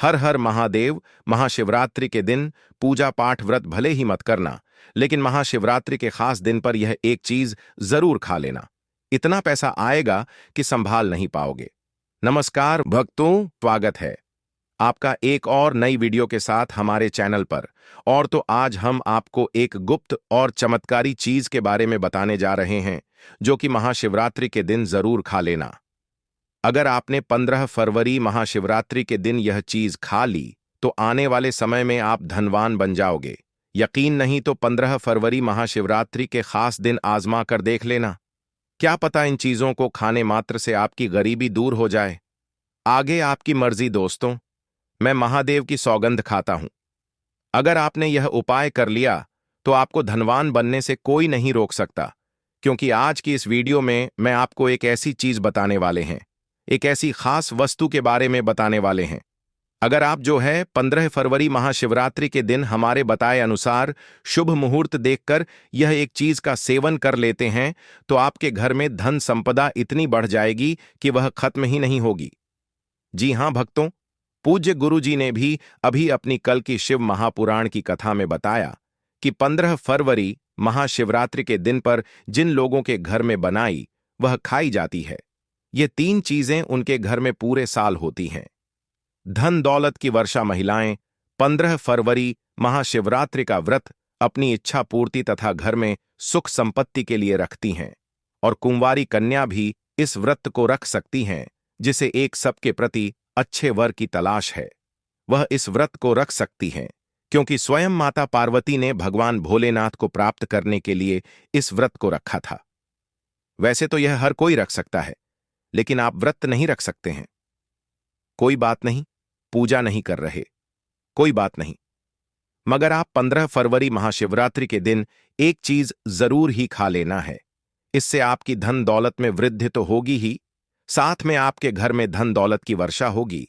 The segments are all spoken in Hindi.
हर हर महादेव। महाशिवरात्रि के दिन पूजा पाठ व्रत भले ही मत करना, लेकिन महाशिवरात्रि के खास दिन पर यह एक चीज जरूर खा लेना। इतना पैसा आएगा कि संभाल नहीं पाओगे। नमस्कार भक्तों, स्वागत है आपका एक और नई वीडियो के साथ हमारे चैनल पर। और तो आज हम आपको एक गुप्त और चमत्कारी चीज के बारे में बताने जा रहे हैं, जो कि महाशिवरात्रि के दिन जरूर खा लेना। अगर आपने 15 फरवरी महाशिवरात्रि के दिन यह चीज खा ली तो आने वाले समय में आप धनवान बन जाओगे। यकीन नहीं तो 15 फरवरी महाशिवरात्रि के खास दिन आजमा कर देख लेना। क्या पता इन चीजों को खाने मात्र से आपकी गरीबी दूर हो जाए। आगे आपकी मर्जी दोस्तों, मैं महादेव की सौगंध खाता हूं। अगर आपने यह उपाय कर लिया तो आपको धनवान बनने से कोई नहीं रोक सकता, क्योंकि आज की इस वीडियो में मैं आपको एक ऐसी चीज बताने वाले हैं, एक ऐसी खास वस्तु के बारे में बताने वाले हैं। अगर आप जो है 15 फरवरी महाशिवरात्रि के दिन हमारे बताए अनुसार शुभ मुहूर्त देखकर यह एक चीज का सेवन कर लेते हैं तो आपके घर में धन संपदा इतनी बढ़ जाएगी कि वह खत्म ही नहीं होगी। जी हां भक्तों, पूज्य गुरु जी ने भी अभी अपनी कल की शिव महापुराण की कथा में बताया कि 15 फरवरी महाशिवरात्रि के दिन पर जिन लोगों के घर में बनाई वह खाई जाती है। ये 3 चीजें उनके घर में पूरे साल होती हैं। धन दौलत की वर्षा महिलाएं 15 फरवरी महाशिवरात्रि का व्रत अपनी इच्छा पूर्ति तथा घर में सुख संपत्ति के लिए रखती हैं, और कुंवारी कन्या भी इस व्रत को रख सकती हैं जिसे एक सबके प्रति अच्छे वर की तलाश है। वह इस व्रत को रख सकती हैं क्योंकि स्वयं माता पार्वती ने भगवान भोलेनाथ को प्राप्त करने के लिए इस व्रत को रखा था। वैसे तो यह हर कोई रख सकता है, लेकिन आप व्रत नहीं रख सकते हैं। कोई बात नहीं, पूजा नहीं कर रहे, कोई बात नहीं, मगर आप 15 फरवरी महाशिवरात्रि के दिन एक चीज जरूर ही खा लेना है। इससे आपकी धन दौलत में वृद्धि तो होगी ही, साथ में आपके घर में धन दौलत की वर्षा होगी।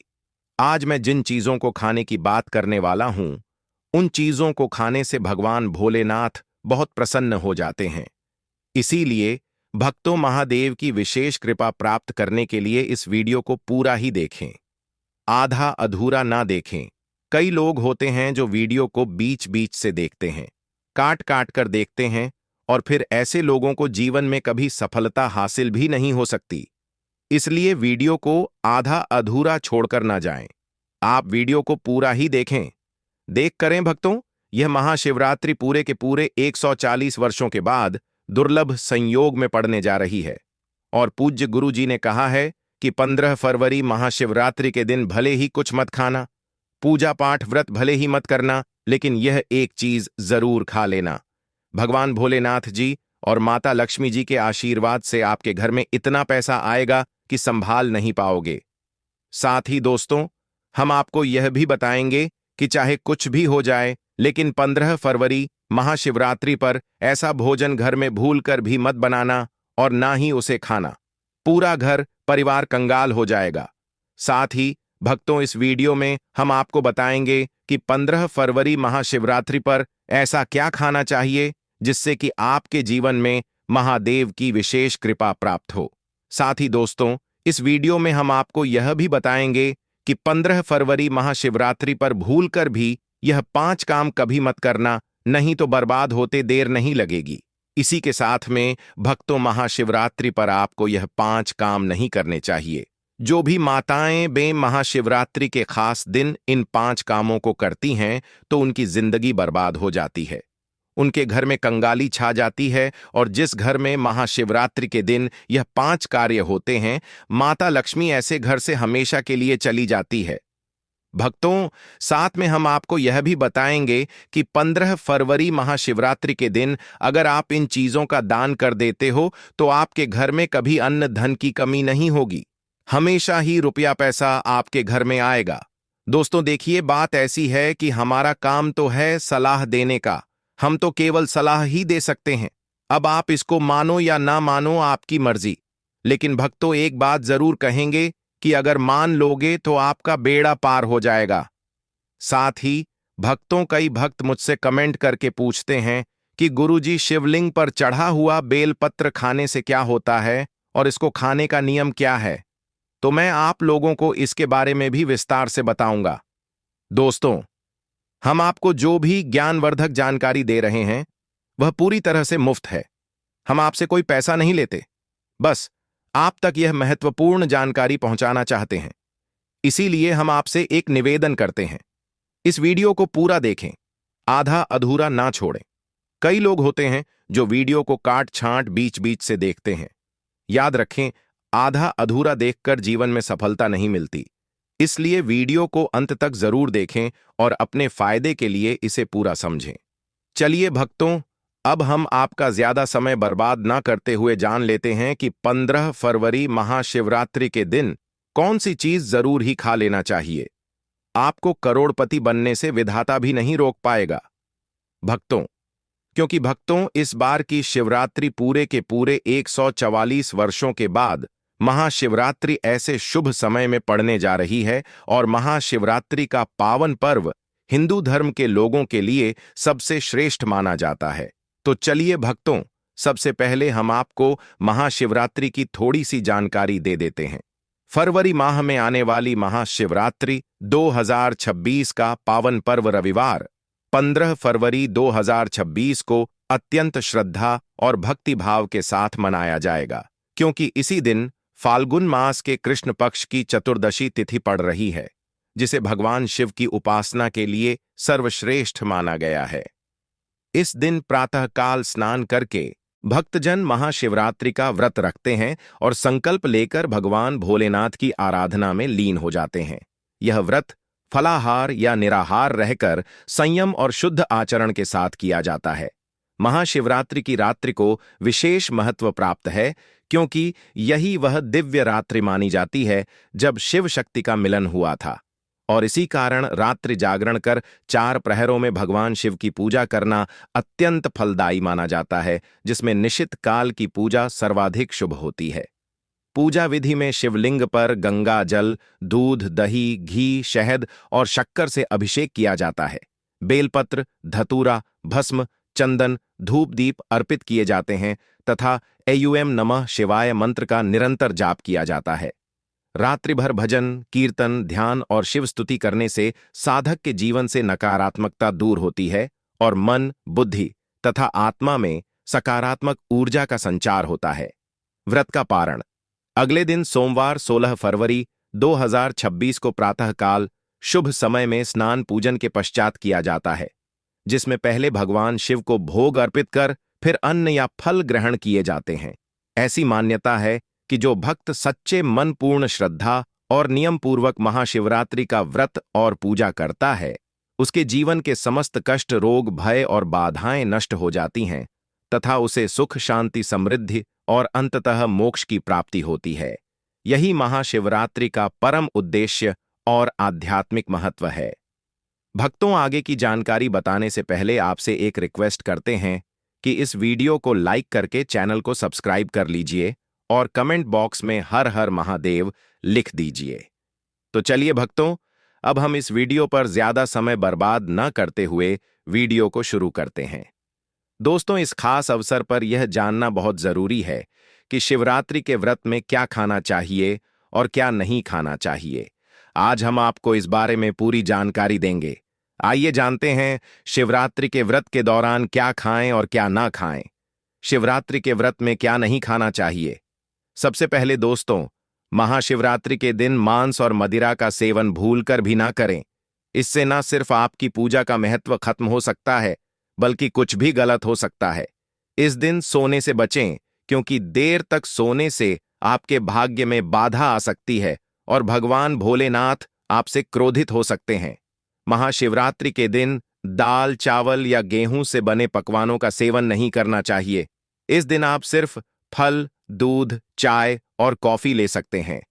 आज मैं जिन चीजों को खाने की बात करने वाला हूं, उन चीजों को खाने से भगवान भोलेनाथ बहुत प्रसन्न हो जाते हैं। इसीलिए भक्तों, महादेव की विशेष कृपा प्राप्त करने के लिए इस वीडियो को पूरा ही देखें, आधा अधूरा ना देखें। कई लोग होते हैं जो वीडियो को बीच बीच से देखते हैं, काट काट कर देखते हैं, और फिर ऐसे लोगों को जीवन में कभी सफलता हासिल भी नहीं हो सकती। इसलिए वीडियो को आधा अधूरा छोड़कर ना जाएं। आप वीडियो को पूरा ही देखें। देख करें भक्तों, यह महाशिवरात्रि पूरे के पूरे 140 वर्षों के बाद दुर्लभ संयोग में पड़ने जा रही है। और पूज्य गुरु जी ने कहा है कि 15 फरवरी महाशिवरात्रि के दिन भले ही कुछ मत खाना, पूजा पाठ व्रत भले ही मत करना, लेकिन यह एक चीज जरूर खा लेना। भगवान भोलेनाथ जी और माता लक्ष्मी जी के आशीर्वाद से आपके घर में इतना पैसा आएगा कि संभाल नहीं पाओगे। साथ ही दोस्तों, हम आपको यह भी बताएंगे कि चाहे कुछ भी हो जाए, लेकिन 15 फरवरी महाशिवरात्रि पर ऐसा भोजन घर में भूलकर भी मत बनाना और ना ही उसे खाना। पूरा घर परिवार कंगाल हो जाएगा। साथ ही भक्तों, इस वीडियो में हम आपको बताएंगे कि 15 फरवरी महाशिवरात्रि पर ऐसा क्या खाना चाहिए जिससे कि आपके जीवन में महादेव की विशेष कृपा प्राप्त हो। साथ ही दोस्तों, इस वीडियो में हम आपको यह भी बताएंगे कि 15 फरवरी महाशिवरात्रि पर भूलकर भी यह 5 काम कभी मत करना, नहीं तो बर्बाद होते देर नहीं लगेगी। इसी के साथ में भक्तों, महाशिवरात्रि पर आपको यह 5 काम नहीं करने चाहिए। जो भी माताएं बे महाशिवरात्रि के खास दिन इन 5 कामों को करती हैं तो उनकी जिंदगी बर्बाद हो जाती है, उनके घर में कंगाली छा जाती है। और जिस घर में महाशिवरात्रि के दिन यह 5 कार्य होते हैं, माता लक्ष्मी ऐसे घर से हमेशा के लिए चली जाती है। भक्तों, साथ में हम आपको यह भी बताएंगे कि 15 फरवरी महाशिवरात्रि के दिन अगर आप इन चीजों का दान कर देते हो तो आपके घर में कभी अन्न धन की कमी नहीं होगी, हमेशा ही रुपया पैसा आपके घर में आएगा। दोस्तों देखिए, बात ऐसी है कि हमारा काम तो है सलाह देने का, हम तो केवल सलाह ही दे सकते हैं। अब आप इसको मानो या ना मानो, आपकी मर्जी। लेकिन भक्तों, एक बात जरूर कहेंगे कि अगर मान लोगे तो आपका बेड़ा पार हो जाएगा। साथ ही भक्तों, कई भक्त मुझसे कमेंट करके पूछते हैं कि गुरुजी, शिवलिंग पर चढ़ा हुआ बेलपत्र खाने से क्या होता है और इसको खाने का नियम क्या है। तो मैं आप लोगों को इसके बारे में भी विस्तार से बताऊंगा। दोस्तों, हम आपको जो भी ज्ञानवर्धक जानकारी दे रहे हैं वह पूरी तरह से मुफ्त है। हम आपसे कोई पैसा नहीं लेते, बस आप तक यह महत्वपूर्ण जानकारी पहुंचाना चाहते हैं। इसीलिए हम आपसे एक निवेदन करते हैं, इस वीडियो को पूरा देखें, आधा अधूरा ना छोड़ें। कई लोग होते हैं जो वीडियो को काट छांट बीच बीच से देखते हैं। याद रखें, आधा अधूरा देखकर जीवन में सफलता नहीं मिलती। इसलिए वीडियो को अंत तक जरूर देखें और अपने फायदे के लिए इसे पूरा समझें। चलिए भक्तों, अब हम आपका ज्यादा समय बर्बाद ना करते हुए जान लेते हैं कि 15 फरवरी महाशिवरात्रि के दिन कौन सी चीज जरूर ही खा लेना चाहिए। आपको करोड़पति बनने से विधाता भी नहीं रोक पाएगा भक्तों, क्योंकि भक्तों, इस बार की शिवरात्रि पूरे के पूरे 144 वर्षों के बाद महाशिवरात्रि ऐसे शुभ समय में पड़ने जा रही है और महाशिवरात्रि का पावन पर्व हिंदू धर्म के लोगों के लिए सबसे श्रेष्ठ माना जाता है। तो चलिए भक्तों, सबसे पहले हम आपको महाशिवरात्रि की थोड़ी सी जानकारी दे देते हैं। फरवरी माह में आने वाली महाशिवरात्रि 2026 का पावन पर्व रविवार 15 फरवरी 2026 को अत्यंत श्रद्धा और भक्ति भाव के साथ मनाया जाएगा, क्योंकि इसी दिन फाल्गुन मास के कृष्ण पक्ष की चतुर्दशी तिथि पड़ रही है, जिसे भगवान शिव की उपासना के लिए सर्वश्रेष्ठ माना गया है। इस दिन प्रातःकाल स्नान करके भक्तजन महाशिवरात्रि का व्रत रखते हैं और संकल्प लेकर भगवान भोलेनाथ की आराधना में लीन हो जाते हैं। यह व्रत फलाहार या निराहार रहकर संयम और शुद्ध आचरण के साथ किया जाता है। महाशिवरात्रि की रात्रि को विशेष महत्व प्राप्त है, क्योंकि यही वह दिव्य रात्रि मानी जाती है जब शिव शक्ति का मिलन हुआ था, और इसी कारण रात्रि जागरण कर 4 प्रहरों में भगवान शिव की पूजा करना अत्यंत फलदायी माना जाता है, जिसमें निशित काल की पूजा सर्वाधिक शुभ होती है। पूजा विधि में शिवलिंग पर गंगा जल, दूध, दही, घी, शहद और शक्कर से अभिषेक किया जाता है। बेलपत्र, धतूरा, भस्म, चंदन, धूप दीप अर्पित किए जाते हैं तथा ऐयुएम नमः शिवाय मंत्र का निरंतर जाप किया जाता है। रात्रि भर भजन, कीर्तन, ध्यान और शिव स्तुति करने से साधक के जीवन से नकारात्मकता दूर होती है और मन, बुद्धि तथा आत्मा में सकारात्मक ऊर्जा का संचार होता है। व्रत का पारण अगले दिन सोमवार 16 फरवरी 2026 को प्रातःकाल शुभ समय में स्नान पूजन के पश्चात किया जाता है, जिसमें पहले भगवान शिव को भोग अर्पित कर फिर अन्न या फल ग्रहण किए जाते हैं। ऐसी मान्यता है कि जो भक्त सच्चे मन पूर्ण श्रद्धा और नियम पूर्वक महाशिवरात्रि का व्रत और पूजा करता है, उसके जीवन के समस्त कष्ट, रोग, भय और बाधाएं नष्ट हो जाती हैं तथा उसे सुख, शांति, समृद्धि और अंततः मोक्ष की प्राप्ति होती है। यही महाशिवरात्रि का परम उद्देश्य और आध्यात्मिक महत्व है। भक्तों, आगे की जानकारी बताने से पहले आपसे एक रिक्वेस्ट करते हैं कि इस वीडियो को लाइक करके चैनल को सब्सक्राइब कर लीजिए और कमेंट बॉक्स में हर हर महादेव लिख दीजिए। तो चलिए भक्तों, अब हम इस वीडियो पर ज्यादा समय बर्बाद न करते हुए वीडियो को शुरू करते हैं। दोस्तों, इस खास अवसर पर यह जानना बहुत जरूरी है कि शिवरात्रि के व्रत में क्या खाना चाहिए और क्या नहीं खाना चाहिए। आज हम आपको इस बारे में पूरी जानकारी देंगे। आइए जानते हैं शिवरात्रि के व्रत के दौरान क्या खाएं और क्या ना खाएं। शिवरात्रि के व्रत में क्या नहीं खाना चाहिए। सबसे पहले दोस्तों, महाशिवरात्रि के दिन मांस और मदिरा का सेवन भूलकर भी ना करें। इससे न सिर्फ आपकी पूजा का महत्व खत्म हो सकता है, बल्कि कुछ भी गलत हो सकता है। इस दिन सोने से बचें, क्योंकि देर तक सोने से आपके भाग्य में बाधा आ सकती है और भगवान भोलेनाथ आपसे क्रोधित हो सकते हैं। महाशिवरात्रि के दिन दाल, चावल या गेहूं से बने पकवानों का सेवन नहीं करना चाहिए। इस दिन आप सिर्फ फल, दूध, चाय और कॉफी ले सकते हैं।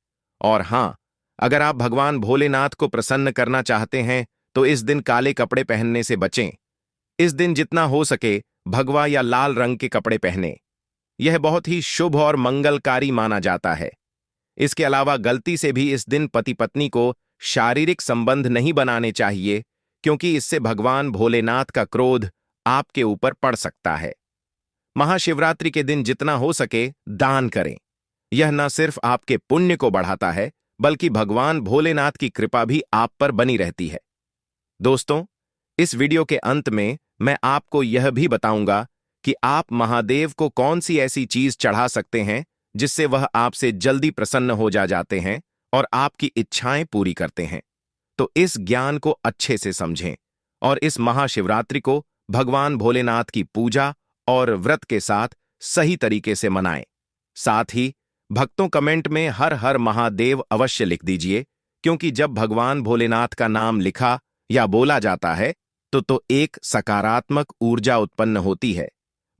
और हाँ, अगर आप भगवान भोलेनाथ को प्रसन्न करना चाहते हैं तो इस दिन काले कपड़े पहनने से बचें। इस दिन जितना हो सके भगवा या लाल रंग के कपड़े पहने। यह बहुत ही शुभ और मंगलकारी माना जाता है। इसके अलावा गलती से भी इस दिन पति पत्नी को शारीरिक संबंध नहीं बनाने चाहिए, क्योंकि इससे भगवान भोलेनाथ का क्रोध आपके ऊपर पड़ सकता है। महाशिवरात्रि के दिन जितना हो सके दान करें। यह न सिर्फ आपके पुण्य को बढ़ाता है, बल्कि भगवान भोलेनाथ की कृपा भी आप पर बनी रहती है। दोस्तों, इस वीडियो के अंत में मैं आपको यह भी बताऊंगा कि आप महादेव को कौन सी ऐसी चीज चढ़ा सकते हैं जिससे वह आपसे जल्दी प्रसन्न हो जाते हैं और आपकी इच्छाएं पूरी करते हैं। तो इस ज्ञान को अच्छे से समझें और इस महाशिवरात्रि को भगवान भोलेनाथ की पूजा और व्रत के साथ सही तरीके से मनाएं। साथ ही भक्तों कमेंट में हर हर महादेव अवश्य लिख दीजिए, क्योंकि जब भगवान भोलेनाथ का नाम लिखा या बोला जाता है तो एक सकारात्मक ऊर्जा उत्पन्न होती है।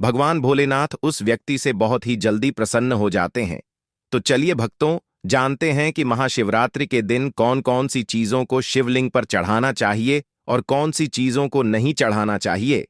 भगवान भोलेनाथ उस व्यक्ति से बहुत ही जल्दी प्रसन्न हो जाते हैं। तो चलिए भक्तों, जानते हैं कि महाशिवरात्रि के दिन कौन कौन सी चीजों को शिवलिंग पर चढ़ाना चाहिए और कौन सी चीजों को नहीं चढ़ाना चाहिए।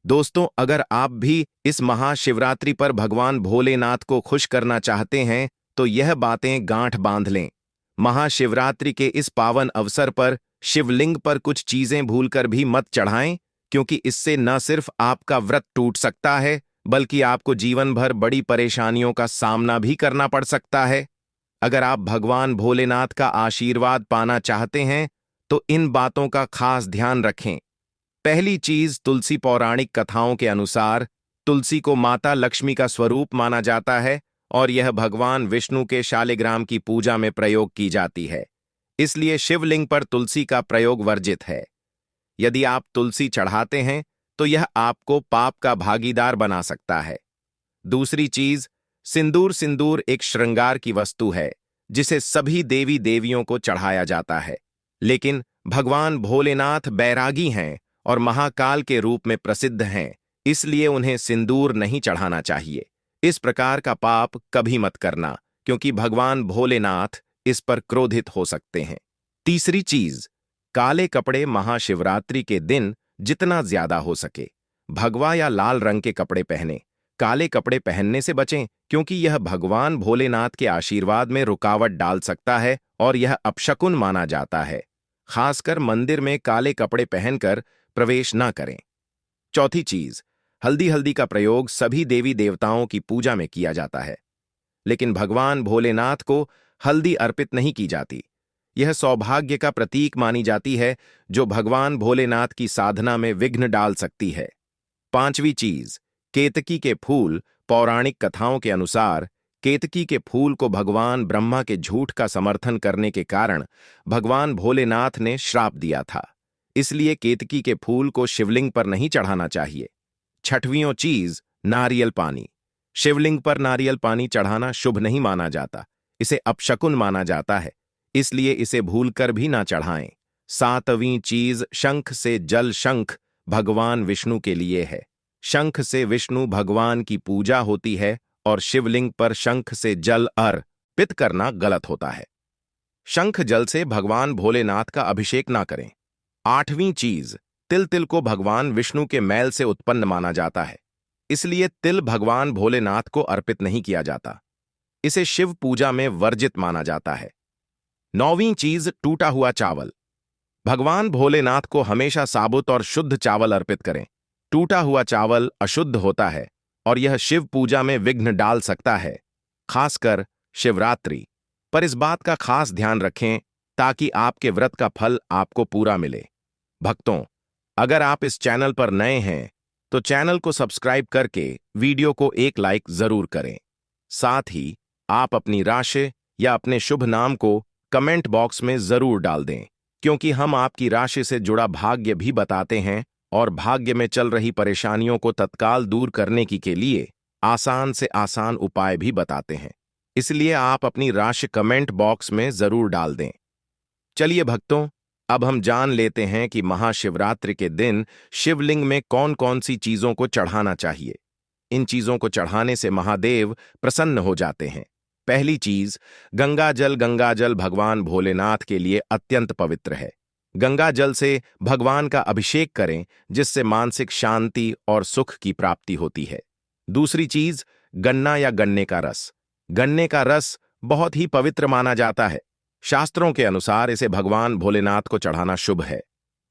दोस्तों, अगर आप भी इस महाशिवरात्रि पर भगवान भोलेनाथ को खुश करना चाहते हैं तो यह बातें गांठ बांध लें। महाशिवरात्रि के इस पावन अवसर पर शिवलिंग पर कुछ चीजें भूलकर भी मत चढ़ाएं, क्योंकि इससे न सिर्फ आपका व्रत टूट सकता है बल्कि आपको जीवन भर बड़ी परेशानियों का सामना भी करना पड़ सकता है। अगर आप भगवान भोलेनाथ का आशीर्वाद पाना चाहते हैं तो इन बातों का खास ध्यान रखें। पहली चीज, तुलसी पौराणिक कथाओं के अनुसार तुलसी को माता लक्ष्मी का स्वरूप माना जाता है और यह भगवान विष्णु के शालिग्राम की पूजा में प्रयोग की जाती है। इसलिए शिवलिंग पर तुलसी का प्रयोग वर्जित है। यदि आप तुलसी चढ़ाते हैं तो यह आपको पाप का भागीदार बना सकता है। दूसरी चीज, सिंदूर एक श्रृंगार की वस्तु है जिसे सभी देवी देवियों को चढ़ाया जाता है, लेकिन भगवान भोलेनाथ बैरागी हैं और महाकाल के रूप में प्रसिद्ध हैं, इसलिए उन्हें सिंदूर नहीं चढ़ाना चाहिए। इस प्रकार का पाप कभी मत करना, क्योंकि भगवान भोलेनाथ इस पर क्रोधित हो सकते हैं। तीसरी चीज, काले कपड़े महाशिवरात्रि के दिन जितना ज्यादा हो सके भगवा या लाल रंग के कपड़े पहने। काले कपड़े पहनने से बचें, क्योंकि यह भगवान भोलेनाथ के आशीर्वाद में रुकावट डाल सकता है और यह अपशकुन माना जाता है। खासकर मंदिर में काले कपड़े पहनकर प्रवेश न करें। चौथी चीज, हल्दी का प्रयोग सभी देवी देवताओं की पूजा में किया जाता है, लेकिन भगवान भोलेनाथ को हल्दी अर्पित नहीं की जाती। यह सौभाग्य का प्रतीक मानी जाती है, जो भगवान भोलेनाथ की साधना में विघ्न डाल सकती है। पांचवी चीज, केतकी के फूल। पौराणिक कथाओं के अनुसार केतकी के फूल को भगवान ब्रह्मा के झूठ का समर्थन करने के कारण भगवान भोलेनाथ ने श्राप दिया था, इसलिए केतकी के फूल को शिवलिंग पर नहीं चढ़ाना चाहिए। छठवीं चीज, नारियल पानी। शिवलिंग पर नारियल पानी चढ़ाना शुभ नहीं माना जाता, इसे अपशकुन माना जाता है, इसलिए इसे भूलकर भी ना चढ़ाएं। सातवीं चीज, शंख से जल। शंख भगवान विष्णु के लिए है। शंख से विष्णु भगवान की पूजा होती है और शिवलिंग पर शंख से जल अर्पित करना गलत होता है। शंख जल से भगवान भोलेनाथ का अभिषेक ना करें। आठवीं चीज, तिल को भगवान विष्णु के मैल से उत्पन्न माना जाता है, इसलिए तिल भगवान भोलेनाथ को अर्पित नहीं किया जाता। इसे शिव पूजा में वर्जित माना जाता है। नौवीं चीज, टूटा हुआ चावल। भगवान भोलेनाथ को हमेशा साबुत और शुद्ध चावल अर्पित करें। टूटा हुआ चावल अशुद्ध होता है और यह शिव पूजा में विघ्न डाल सकता है, खासकर शिवरात्रि पर। इस बात का खास ध्यान रखें ताकि आपके व्रत का फल आपको पूरा मिले। भक्तों, अगर आप इस चैनल पर नए हैं तो चैनल को सब्सक्राइब करके वीडियो को एक लाइक जरूर करें। साथ ही आप अपनी राशि या अपने शुभ नाम को कमेंट बॉक्स में जरूर डाल दें, क्योंकि हम आपकी राशि से जुड़ा भाग्य भी बताते हैं और भाग्य में चल रही परेशानियों को तत्काल दूर करने के लिए आसान से आसान उपाय भी बताते हैं। इसलिए आप अपनी राशि कमेंट बॉक्स में जरूर डाल दें। चलिए भक्तों, अब हम जान लेते हैं कि महाशिवरात्रि के दिन शिवलिंग में कौन कौन सी चीजों को चढ़ाना चाहिए। इन चीजों को चढ़ाने से महादेव प्रसन्न हो जाते हैं। पहली चीज, गंगाजल। गंगाजल भगवान भोलेनाथ के लिए अत्यंत पवित्र है। गंगाजल से भगवान का अभिषेक करें, जिससे मानसिक शांति और सुख की प्राप्ति होती है। दूसरी चीज, गन्ना या गन्ने का रस। गन्ने का रस बहुत ही पवित्र माना जाता है। शास्त्रों के अनुसार इसे भगवान भोलेनाथ को चढ़ाना शुभ है।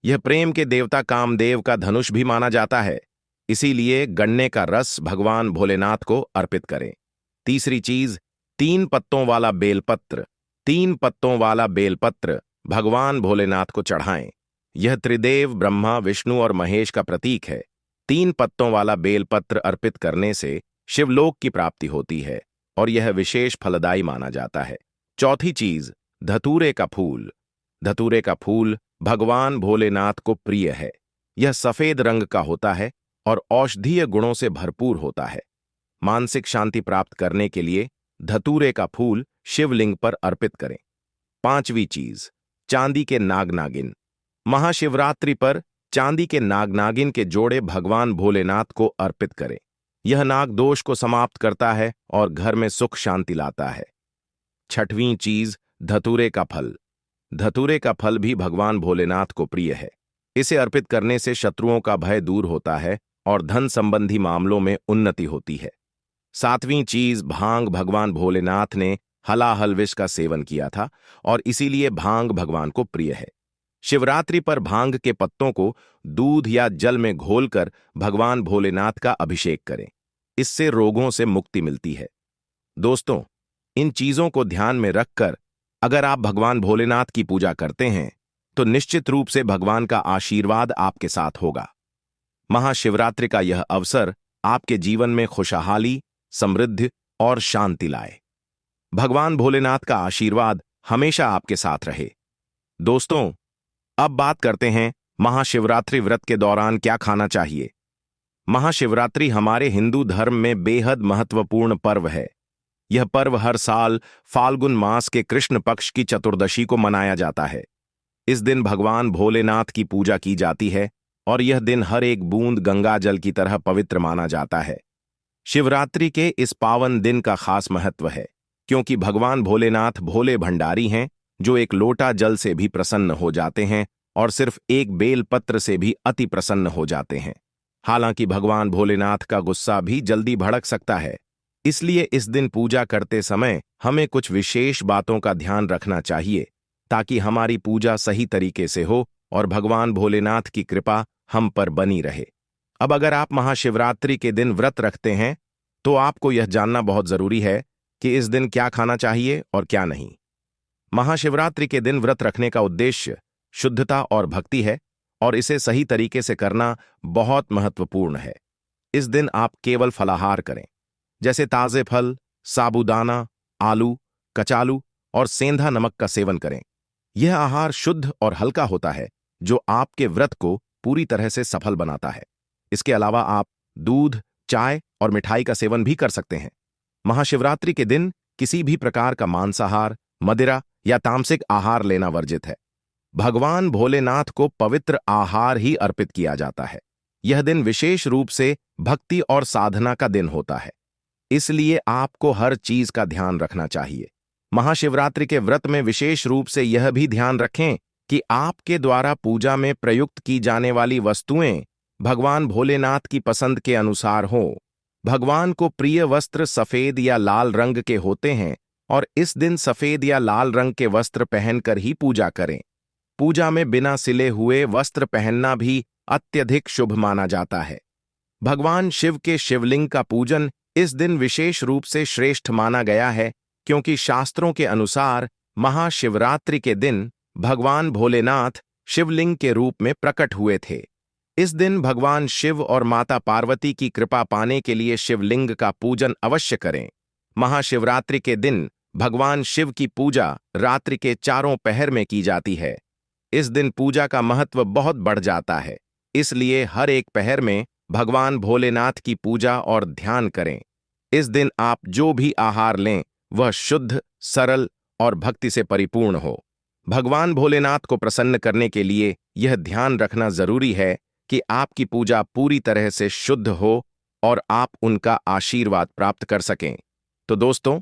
यह प्रेम के देवता कामदेव का धनुष भी माना जाता है, इसीलिए गन्ने का रस भगवान भोलेनाथ को अर्पित करें। तीसरी चीज, 3 पत्तों वाला बेलपत्र। 3 पत्तों वाला बेलपत्र भगवान भोलेनाथ को चढ़ाएं। यह त्रिदेव ब्रह्मा, विष्णु और महेश का प्रतीक है। 3 पत्तों वाला बेलपत्र अर्पित करने से शिवलोक की प्राप्ति होती है और यह विशेष फलदायी माना जाता है। चौथी चीज, धतूरे का फूल। धतूरे का फूल भगवान भोलेनाथ को प्रिय है। यह सफेद रंग का होता है और औषधीय गुणों से भरपूर होता है। मानसिक शांति प्राप्त करने के लिए धतूरे का फूल शिवलिंग पर अर्पित करें। पांचवी चीज, चांदी के नाग नागिन। महाशिवरात्रि पर चांदी के नाग नागिन के जोड़े भगवान भोलेनाथ को अर्पित करें। यह नाग दोष को समाप्त करता है और घर में सुख शांति लाता है। छठवीं चीज, धतूरे का फल। धतूरे का फल भी भगवान भोलेनाथ को प्रिय है। इसे अर्पित करने से शत्रुओं का भय दूर होता है और धन संबंधी मामलों में उन्नति होती है। सातवीं चीज, भांग। भगवान भोलेनाथ ने हलाहल विष का सेवन किया था और इसीलिए भांग भगवान को प्रिय है। शिवरात्रि पर भांग के पत्तों को दूध या जल में घोलकर भगवान भोलेनाथ का अभिषेक करें। इससे रोगों से मुक्ति मिलती है। दोस्तों, इन चीजों को ध्यान में रखकर अगर आप भगवान भोलेनाथ की पूजा करते हैं तो निश्चित रूप से भगवान का आशीर्वाद आपके साथ होगा। महाशिवरात्रि का यह अवसर आपके जीवन में खुशहाली, समृद्धि और शांति लाए। भगवान भोलेनाथ का आशीर्वाद हमेशा आपके साथ रहे। दोस्तों, अब बात करते हैं महाशिवरात्रि व्रत के दौरान क्या खाना चाहिए। महाशिवरात्रि हमारे हिंदू धर्म में बेहद महत्वपूर्ण पर्व है। यह पर्व हर साल फाल्गुन मास के कृष्ण पक्ष की चतुर्दशी को मनाया जाता है। इस दिन भगवान भोलेनाथ की पूजा की जाती है और यह दिन हर एक बूंद गंगा जल की तरह पवित्र माना जाता है। शिवरात्रि के इस पावन दिन का खास महत्व है क्योंकि भगवान भोलेनाथ भोले भंडारी हैं जो एक लोटा जल से भी प्रसन्न हो जाते हैं और सिर्फ एक बेल पत्र से भी अति प्रसन्न हो जाते हैं। हालांकि भगवान भोलेनाथ का गुस्सा भी जल्दी भड़क सकता है, इसलिए इस दिन पूजा करते समय हमें कुछ विशेष बातों का ध्यान रखना चाहिए ताकि हमारी पूजा सही तरीके से हो और भगवान भोलेनाथ की कृपा हम पर बनी रहे। अब अगर आप महाशिवरात्रि के दिन व्रत रखते हैं तो आपको यह जानना बहुत जरूरी है कि इस दिन क्या खाना चाहिए और क्या नहीं। महाशिवरात्रि के दिन व्रत रखने का उद्देश्य शुद्धता और भक्ति है और इसे सही तरीके से करना बहुत महत्वपूर्ण है। इस दिन आप केवल फलाहार करें, जैसे ताजे फल, साबूदाना, आलू, कचालू और सेंधा नमक का सेवन करें। यह आहार शुद्ध और हल्का होता है जो आपके व्रत को पूरी तरह से सफल बनाता है। इसके अलावा आप दूध, चाय और मिठाई का सेवन भी कर सकते हैं। महाशिवरात्रि के दिन किसी भी प्रकार का मांसाहार, मदिरा या तामसिक आहार लेना वर्जित है। भगवान भोलेनाथ को पवित्र आहार ही अर्पित किया जाता है। यह दिन विशेष रूप से भक्ति और साधना का दिन होता है, इसलिए आपको हर चीज का ध्यान रखना चाहिए। महाशिवरात्रि के व्रत में विशेष रूप से यह भी ध्यान रखें कि आपके द्वारा पूजा में प्रयुक्त की जाने वाली वस्तुएं भगवान भोलेनाथ की पसंद के अनुसार हों। भगवान को प्रिय वस्त्र सफेद या लाल रंग के होते हैं और इस दिन सफेद या लाल रंग के वस्त्र पहनकर ही पूजा करें। पूजा में बिना सिले हुए वस्त्र पहनना भी अत्यधिक शुभ माना जाता है। भगवान शिव के शिवलिंग का पूजन इस दिन विशेष रूप से श्रेष्ठ माना गया है क्योंकि शास्त्रों के अनुसार महाशिवरात्रि के दिन भगवान भोलेनाथ शिवलिंग के रूप में प्रकट हुए थे। इस दिन भगवान शिव और माता पार्वती की कृपा पाने के लिए शिवलिंग का पूजन अवश्य करें। महाशिवरात्रि के दिन भगवान शिव की पूजा रात्रि के चारों पहर में की जाती है। इस दिन पूजा का महत्व बहुत बढ़ जाता है, इसलिए हर एक पहर में भगवान भोलेनाथ की पूजा और ध्यान करें। इस दिन आप जो भी आहार लें वह शुद्ध, सरल और भक्ति से परिपूर्ण हो। भगवान भोलेनाथ को प्रसन्न करने के लिए यह ध्यान रखना जरूरी है कि आपकी पूजा पूरी तरह से शुद्ध हो और आप उनका आशीर्वाद प्राप्त कर सकें। तो दोस्तों,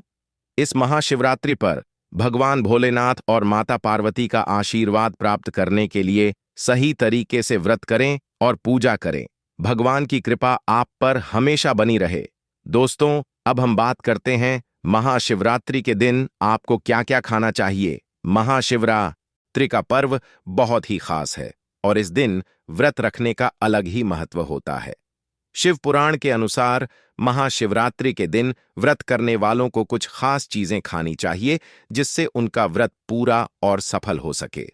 इस महाशिवरात्रि पर भगवान भोलेनाथ और माता पार्वती का आशीर्वाद प्राप्त करने के लिए सही तरीके से व्रत करें और पूजा करें। भगवान की कृपा आप पर हमेशा बनी रहे। दोस्तों, अब हम बात करते हैं महाशिवरात्रि के दिन आपको क्या क्या खाना चाहिए। महाशिवरात्रि का पर्व बहुत ही खास है और इस दिन व्रत रखने का अलग ही महत्व होता है। शिव पुराण के अनुसार महाशिवरात्रि के दिन व्रत करने वालों को कुछ खास चीजें खानी चाहिए जिससे उनका व्रत पूरा और सफल हो सके।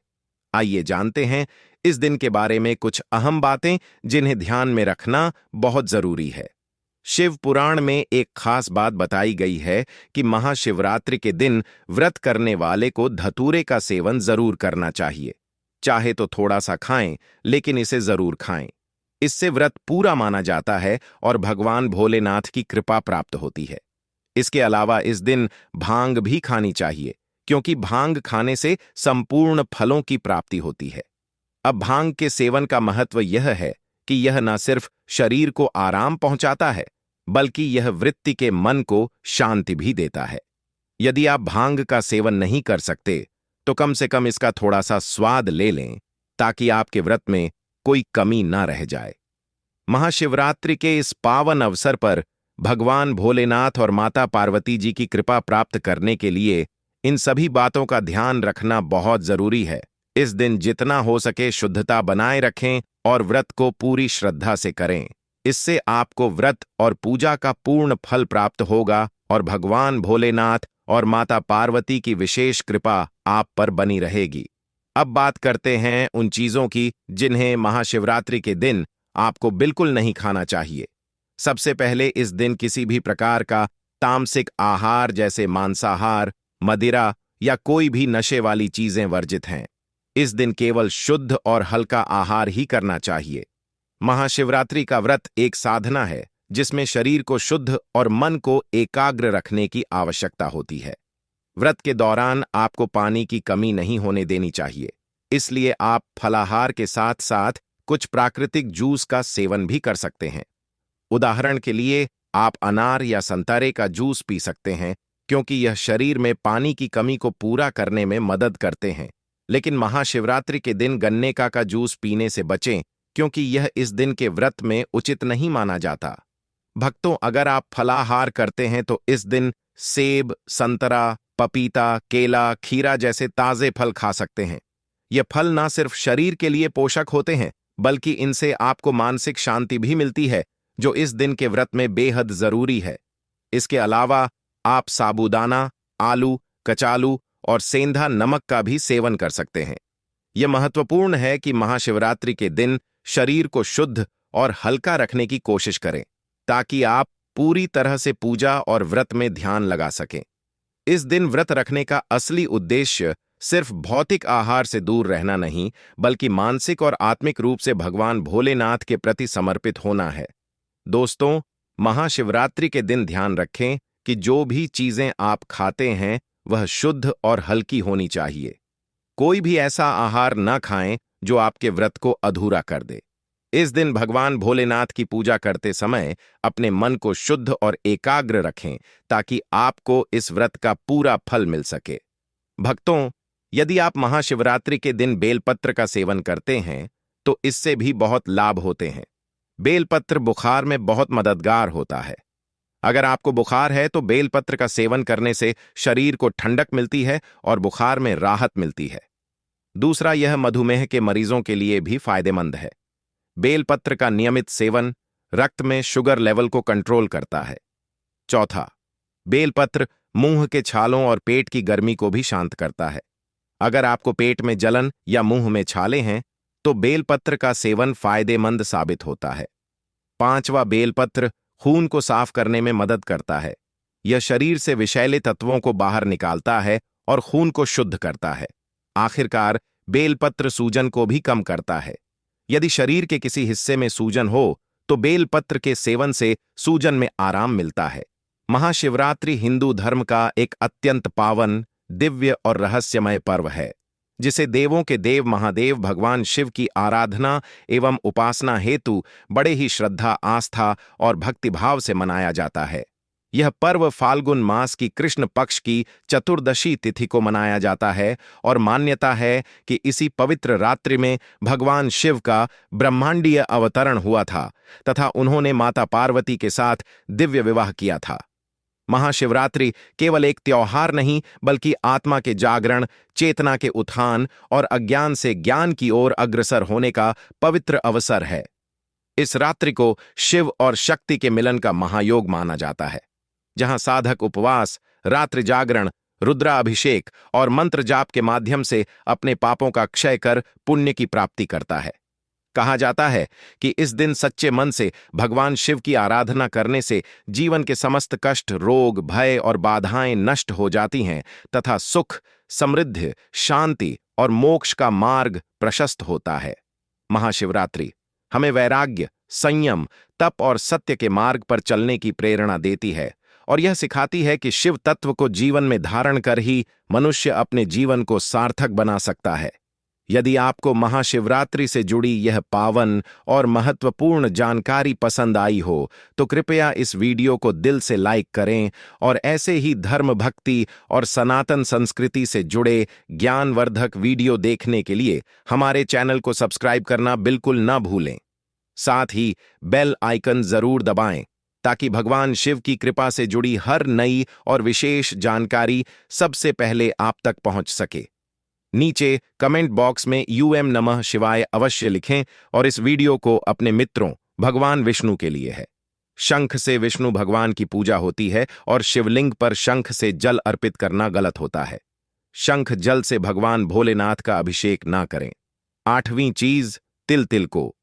आइए जानते हैं इस दिन के बारे में कुछ अहम बातें जिन्हें ध्यान में रखना बहुत जरूरी है। शिव पुराण में एक खास बात बताई गई है कि महाशिवरात्रि के दिन व्रत करने वाले को धतूरे का सेवन जरूर करना चाहिए। चाहे तो थोड़ा सा खाएं, लेकिन इसे जरूर खाएं। इससे व्रत पूरा माना जाता है और भगवान भोलेनाथ की कृपा प्राप्त होती है। इसके अलावा इस दिन भांग भी खानी चाहिए, क्योंकि भांग खाने से संपूर्ण फलों की प्राप्ति होती है। अब भांग के सेवन का महत्व यह है कि यह न सिर्फ शरीर को आराम पहुंचाता है, बल्कि यह वृत्ति के मन को शांति भी देता है। यदि आप भांग का सेवन नहीं कर सकते, तो कम से कम इसका थोड़ा सा स्वाद ले लें, ताकि आपके व्रत में कोई कमी ना रह जाए। महाशिवरात्रि के इस पावन अवसर पर भगवान भोलेनाथ और माता पार्वती जी की कृपा प्राप्त करने के लिए इन सभी बातों का ध्यान रखना बहुत जरूरी है। इस दिन जितना हो सके शुद्धता बनाए रखें और व्रत को पूरी श्रद्धा से करें। इससे आपको व्रत और पूजा का पूर्ण फल प्राप्त होगा और भगवान भोलेनाथ और माता पार्वती की विशेष कृपा आप पर बनी रहेगी। अब बात करते हैं उन चीजों की जिन्हें महाशिवरात्रि के दिन आपको बिल्कुल नहीं खाना चाहिए। सबसे पहले इस दिन किसी भी प्रकार का तामसिक आहार जैसे मांसाहार, मदिरा या कोई भी नशे वाली चीजें वर्जित हैं। इस दिन केवल शुद्ध और हल्का आहार ही करना चाहिए। महाशिवरात्रि का व्रत एक साधना है जिसमें शरीर को शुद्ध और मन को एकाग्र रखने की आवश्यकता होती है। व्रत के दौरान आपको पानी की कमी नहीं होने देनी चाहिए, इसलिए आप फलाहार के साथ साथ कुछ प्राकृतिक जूस का सेवन भी कर सकते हैं। उदाहरण के लिए आप अनार या संतरे का जूस पी सकते हैं, क्योंकि यह शरीर में पानी की कमी को पूरा करने में मदद करते हैं। लेकिन महाशिवरात्रि के दिन गन्ने का जूस पीने से बचें, क्योंकि यह इस दिन के व्रत में उचित नहीं माना जाता। भक्तों, अगर आप फलाहार करते हैं तो इस दिन सेब, संतरा, पपीता, केला, खीरा जैसे ताजे फल खा सकते हैं। ये फल ना सिर्फ शरीर के लिए पोषक होते हैं, बल्कि इनसे आपको मानसिक शांति भी मिलती है, जो इस दिन के व्रत में बेहद जरूरी है। इसके अलावा आप साबूदाना, आलू, कचालू और सेंधा नमक का भी सेवन कर सकते हैं। यह महत्वपूर्ण है कि महाशिवरात्रि के दिन शरीर को शुद्ध और हल्का रखने की कोशिश करें, ताकि आप पूरी तरह से पूजा और व्रत में ध्यान लगा सकें। इस दिन व्रत रखने का असली उद्देश्य सिर्फ भौतिक आहार से दूर रहना नहीं, बल्कि मानसिक और आत्मिक रूप से भगवान भोलेनाथ के प्रति समर्पित होना है। दोस्तों, महाशिवरात्रि के दिन ध्यान रखें कि जो भी चीजें आप खाते हैं वह शुद्ध और हल्की होनी चाहिए। कोई भी ऐसा आहार न खाएं जो आपके व्रत को अधूरा कर दे। इस दिन भगवान भोलेनाथ की पूजा करते समय अपने मन को शुद्ध और एकाग्र रखें, ताकि आपको इस व्रत का पूरा फल मिल सके। भक्तों, यदि आप महाशिवरात्रि के दिन बेलपत्र का सेवन करते हैं तो इससे भी बहुत लाभ होते हैं। बेलपत्र बुखार में बहुत मददगार होता है। अगर आपको बुखार है तो बेलपत्र का सेवन करने से शरीर को ठंडक मिलती है और बुखार में राहत मिलती है। दूसरा, यह मधुमेह के मरीजों के लिए भी फायदेमंद है। बेलपत्र का नियमित सेवन रक्त में शुगर लेवल को कंट्रोल करता है। चौथा, बेलपत्र मुंह के छालों और पेट की गर्मी को भी शांत करता है। अगर आपको पेट में जलन या मुंह में छाले हैं तो बेलपत्र का सेवन फायदेमंद साबित होता है। पांचवा, बेलपत्र खून को साफ करने में मदद करता है। यह शरीर से विषैले तत्वों को बाहर निकालता है और खून को शुद्ध करता है। आखिरकार, बेलपत्र सूजन को भी कम करता है। यदि शरीर के किसी हिस्से में सूजन हो तो बेलपत्र के सेवन से सूजन में आराम मिलता है। महाशिवरात्रि हिंदू धर्म का एक अत्यंत पावन, दिव्य और रहस्यमय पर्व है, जिसे देवों के देव महादेव भगवान शिव की आराधना एवं उपासना हेतु बड़े ही श्रद्धा, आस्था और भक्तिभाव से मनाया जाता है। यह पर्व फाल्गुन मास की कृष्ण पक्ष की चतुर्दशी तिथि को मनाया जाता है और मान्यता है कि इसी पवित्र रात्रि में भगवान शिव का ब्रह्मांडीय अवतरण हुआ था तथा उन्होंने माता पार्वती के साथ दिव्य विवाह किया था। महाशिवरात्रि केवल एक त्योहार नहीं, बल्कि आत्मा के जागरण, चेतना के उत्थान और अज्ञान से ज्ञान की ओर अग्रसर होने का पवित्र अवसर है। इस रात्रि को शिव और शक्ति के मिलन का महायोग माना जाता है, जहां साधक उपवास, रात्रि जागरण, रुद्राभिषेक और मंत्र जाप के माध्यम से अपने पापों का क्षय कर पुण्य की प्राप्ति करता है। कहा जाता है कि इस दिन सच्चे मन से भगवान शिव की आराधना करने से जीवन के समस्त कष्ट, रोग, भय और बाधाएं नष्ट हो जाती हैं तथा सुख, समृद्धि, शांति और मोक्ष का मार्ग प्रशस्त होता है। महाशिवरात्रि हमें वैराग्य, संयम, तप और सत्य के मार्ग पर चलने की प्रेरणा देती है और यह सिखाती है कि शिव तत्व को जीवन में धारण कर ही मनुष्य अपने जीवन को सार्थक बना सकता है। यदि आपको महाशिवरात्रि से जुड़ी यह पावन और महत्वपूर्ण जानकारी पसंद आई हो तो कृपया इस वीडियो को दिल से लाइक करें और ऐसे ही धर्म, भक्ति और सनातन संस्कृति से जुड़े ज्ञानवर्धक वीडियो देखने के लिए हमारे चैनल को सब्सक्राइब करना बिल्कुल न भूलें। साथ ही बेल आइकन जरूर दबाएं ताकि भगवान शिव की कृपा से जुड़ी हर नई और विशेष जानकारी सबसे पहले आप तक पहुंच सके। नीचे कमेंट बॉक्स में यूएम नमः शिवाय अवश्य लिखें और इस वीडियो को अपने मित्रों भगवान विष्णु के लिए है। शंख से विष्णु भगवान की पूजा होती है और शिवलिंग पर शंख से जल अर्पित करना गलत होता है। शंख जल से भगवान भोलेनाथ का अभिषेक ना करें। 8वीं चीज, तिल तिल को